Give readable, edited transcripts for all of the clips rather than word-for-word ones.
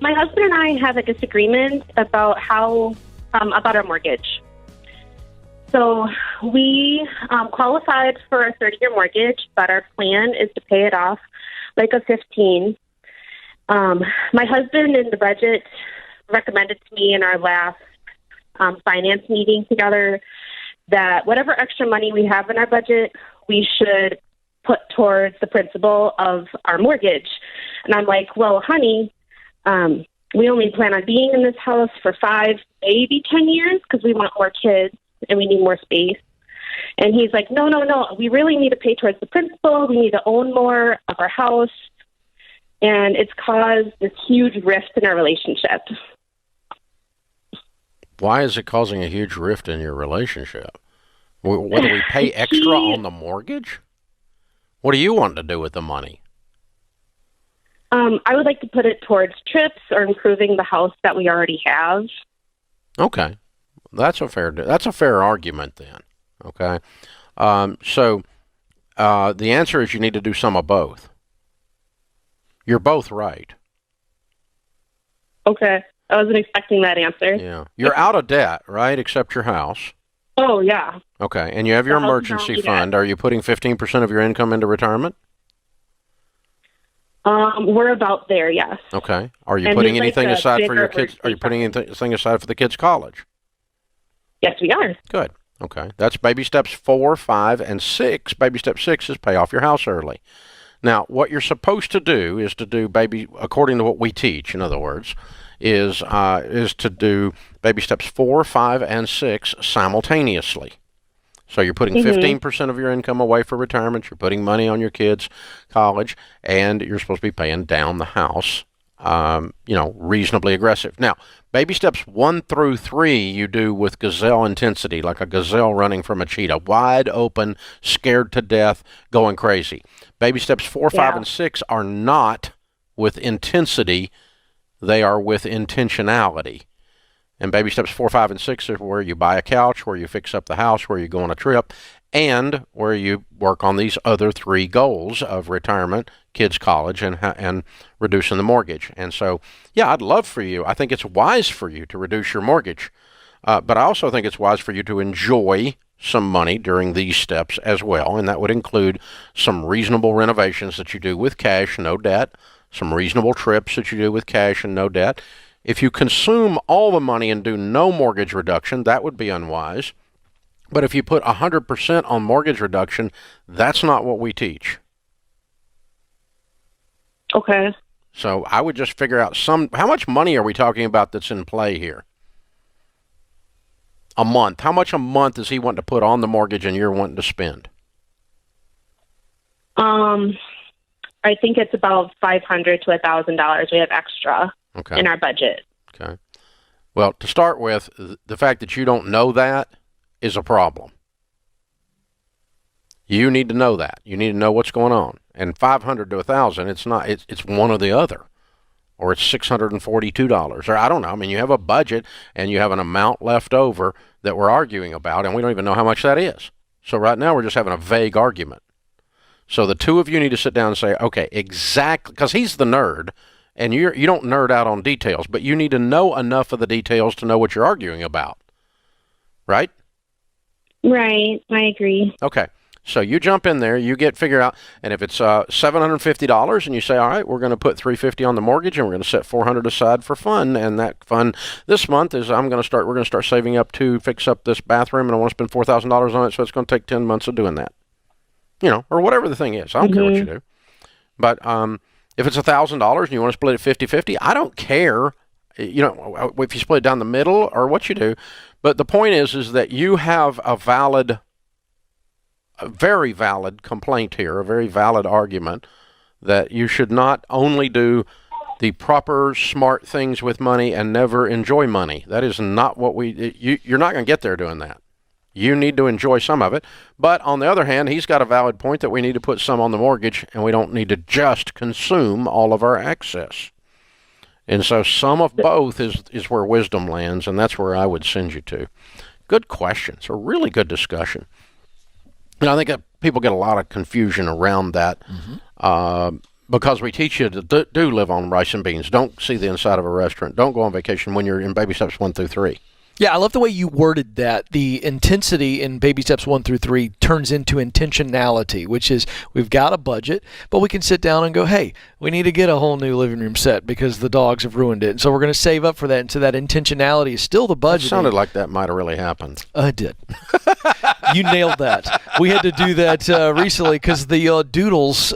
my husband and I have a disagreement about about our mortgage. So we qualified for a 30-year mortgage, but our plan is to pay it off like a 15. My husband in the budget recommended to me in our last finance meeting together that whatever extra money we have in our budget, we should put towards the principal of our mortgage. And I'm like, well, honey, we only plan on being in this house for 5, maybe 10 years because we want more kids and we need more space. And he's like, no, we really need to pay towards the principal. We need to own more of our house. And it's caused this huge rift in our relationship. Why is it causing a huge rift in your relationship? What, do we pay extra on the mortgage? What do you want to do with the money? I would like to put it towards trips or improving the house that we already have. Okay. That's a fair argument then. Okay. So the answer is you need to do some of both. You're both right. Okay. I wasn't expecting that answer. Yeah. You're out of debt, right? Except your house. Oh, yeah. Okay. And you have your emergency fund. Are you putting 15% of your income into retirement? We're about there, yes. Okay. Are you putting anything aside for your kids? Are you putting anything aside for the kids' college? Yes, we are. Good. Okay. That's baby steps 4, 5, and 6. Baby step 6 is pay off your house early. Now, what you're supposed to do is to do according to what we teach, in other words, is to do baby steps 4, 5, and 6 simultaneously. So you're putting 15% of your income away for retirement. You're putting money on your kids' college, and you're supposed to be paying down the house, reasonably aggressive. Now, baby steps 1 through 3 you do with gazelle intensity, like a gazelle running from a cheetah, wide open, scared to death, going crazy. Baby steps 4, 5, and 6 are not with intensity. They are with intentionality. And baby steps 4, 5, and 6 are where you buy a couch, where you fix up the house, where you go on a trip, and where you work on these other 3 goals of retirement, kids' college, and reducing the mortgage. And so, yeah, I'd love for you. I think it's wise for you to reduce your mortgage. But I also think it's wise for you to enjoy some money during these steps as well. And that would include some reasonable renovations that you do with cash, no debt, some reasonable trips that you do with cash and no debt. If you consume all the money and do no mortgage reduction, that would be unwise. But if you put 100% on mortgage reduction, that's not what we teach. Okay. So I would just figure out how much money are we talking about that's in play here? A month. How much a month is he wanting to put on the mortgage and you're wanting to spend? I think it's about $500 to $1,000 we have extra in our budget. Okay. Well, to start with, the fact that you don't know that is a problem. You need to know that. You need to know what's going on. And $500 to $1,000, it's not. It's one or the other, or it's $642, or I don't know. I mean, you have a budget and you have an amount left over that we're arguing about, and we don't even know how much that is. So right now we're just having a vague argument. So the two of you need to sit down and say, okay, exactly, because he's the nerd, and you don't nerd out on details, but you need to know enough of the details to know what you're arguing about, right? Right, I agree. Okay, so you jump in there, you figure out, and if it's $750, and you say, all right, we're going to put $350 on the mortgage, and we're going to set $400 aside for fun, and that fun this month is we're going to start saving up to fix up this bathroom, and I want to spend $4,000 on it, so it's going to take 10 months of doing that. Or whatever the thing is. I don't care what you do. But if it's $1,000 and you want to split it 50-50, I don't care, if you split it down the middle or what you do. But the point is that you have a very valid complaint here, a very valid argument that you should not only do the proper smart things with money and never enjoy money. That is not what you're not going to get there doing that. You need to enjoy some of it. But on the other hand, he's got a valid point that we need to put some on the mortgage, and we don't need to just consume all of our excess. And so some of both is where wisdom lands, and that's where I would send you to. Good question. It's a really good discussion. And I think that people get a lot of confusion around that. because we teach you to do live on rice and beans. Don't see the inside of a restaurant. Don't go on vacation when you're in baby steps 1 through 3. Yeah, I love the way you worded that. The intensity in baby steps 1 through 3 turns into intentionality, which is we've got a budget, but we can sit down and go, hey, we need to get a whole new living room set because the dogs have ruined it. And so we're going to save up for that. And so that intentionality is still the budget. It sounded like that might have really happened. It did. You nailed that. We had to do that recently because the doodles,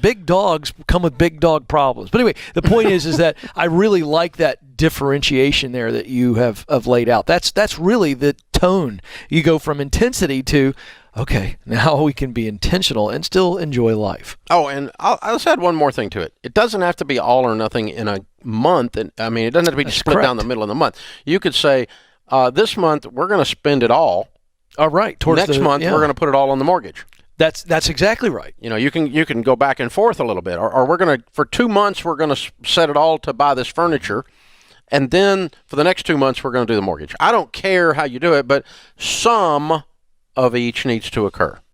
big dogs come with big dog problems. But anyway, the point is that I really like that differentiation there that you have laid out. That's really the tone. You go from intensity to, okay, now we can be intentional and still enjoy life. Oh, and I'll just add one more thing to it. It doesn't have to be all or nothing in a month. And I mean, it doesn't have to be split down the middle of the month. You could say, this month we're going to spend it all. All right. Next month we're going to put it all on the mortgage. That's exactly right. You know, you can go back and forth a little bit, or we're going to, for 2 months we're going to set it all to buy this furniture. And then for the next 2 months, we're going to do the mortgage. I don't care how you do it, but some of each needs to occur.